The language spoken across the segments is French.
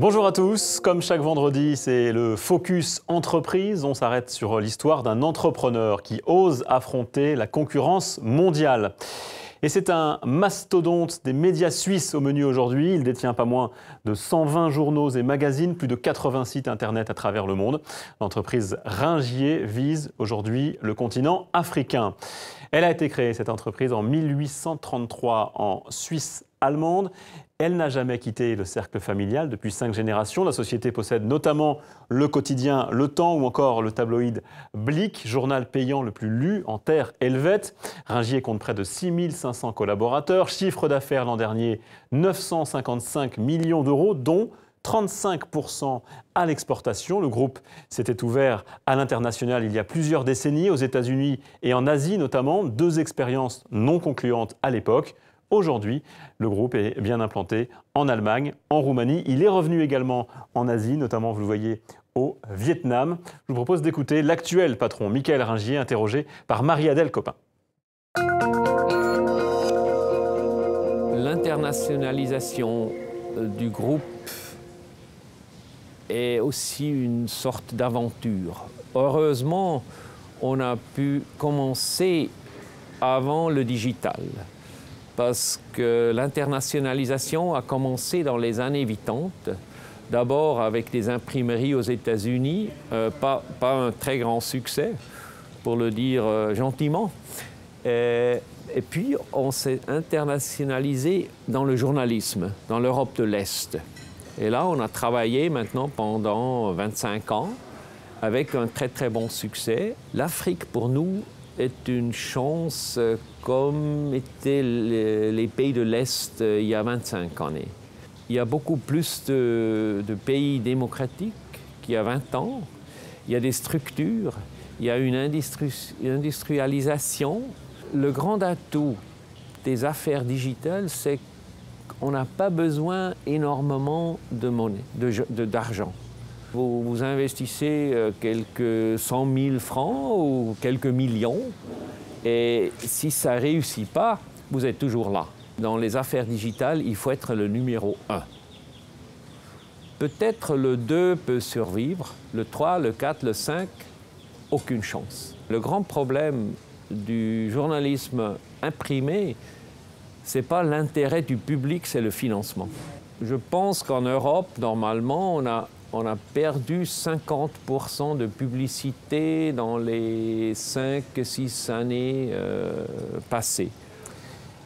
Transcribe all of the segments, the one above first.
Bonjour à tous, comme chaque vendredi, c'est le Focus Entreprise. On s'arrête sur l'histoire d'un entrepreneur qui ose affronter la concurrence mondiale. Et c'est un mastodonte des médias suisses au menu aujourd'hui. Il détient pas moins de 120 journaux et magazines, plus de 80 sites internet à travers le monde. L'entreprise Ringier vise aujourd'hui le continent africain. Elle a été créée, cette entreprise, en 1833 en Suisse allemande. Elle n'a jamais quitté le cercle familial depuis 5 générations. La société possède notamment le quotidien Le Temps ou encore le tabloïd Blick, journal payant le plus lu en terre helvète. Ringier compte près de 6500 collaborateurs. Chiffre d'affaires l'an dernier, 955 millions d'euros, dont 35% à l'exportation. Le groupe s'était ouvert à l'international il y a plusieurs décennies, aux États-Unis et en Asie notamment. 2 expériences non concluantes à l'époque. Aujourd'hui, le groupe est bien implanté en Allemagne, en Roumanie. Il est revenu également en Asie, notamment, vous le voyez, au Vietnam. Je vous propose d'écouter l'actuel patron, Michael Ringier, interrogé par Marie-Adèle Copin. L'internationalisation du groupe est aussi une sorte d'aventure. Heureusement, on a pu commencer avant le digital, parce que l'internationalisation a commencé dans les années 80, d'abord avec des imprimeries aux États-Unis, pas un très grand succès, pour le dire gentiment. Et puis on s'est internationalisé dans le journalisme, dans l'Europe de l'Est. Et là, on a travaillé maintenant pendant 25 ans avec un très très bon succès. L'Afrique, pour nous, est une chance comme étaient les pays de l'Est il y a 25 années. Il y a beaucoup plus de pays démocratiques qu'il y a 20 ans. Il y a des structures, il y a une industrialisation. Le grand atout des affaires digitales, c'est qu'on n'a pas besoin énormément de monnaie, d'argent. Vous investissez quelques 100 000 francs ou quelques millions, et si ça ne réussit pas, vous êtes toujours là. Dans les affaires digitales, il faut être le numéro 1. Peut-être le 2 peut survivre, le 3, le 4, le 5, aucune chance. Le grand problème du journalisme imprimé, ce n'est pas l'intérêt du public, c'est le financement. Je pense qu'en Europe, normalement, on a perdu 50% de publicité dans les 5-6 années passées.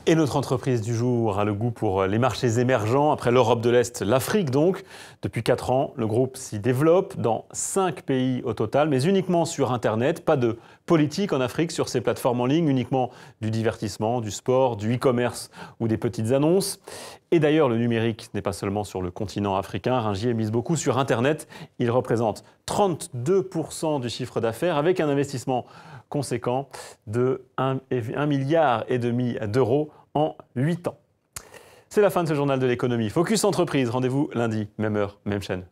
Et notre entreprise du jour a le goût pour les marchés émergents. Après l'Europe de l'Est, l'Afrique donc. Depuis 4 ans, le groupe s'y développe dans 5 pays au total, mais uniquement sur Internet. Pas de politique en Afrique sur ces plateformes en ligne, uniquement du divertissement, du sport, du e-commerce ou des petites annonces. Et d'ailleurs, le numérique n'est pas seulement sur le continent africain. Ringier mise beaucoup sur Internet. Il représente 32% du chiffre d'affaires avec un investissement conséquent de 1,5 milliard d'euros en 8 ans. C'est la fin de ce journal de l'économie. Focus Entreprise, rendez-vous lundi, même heure, même chaîne.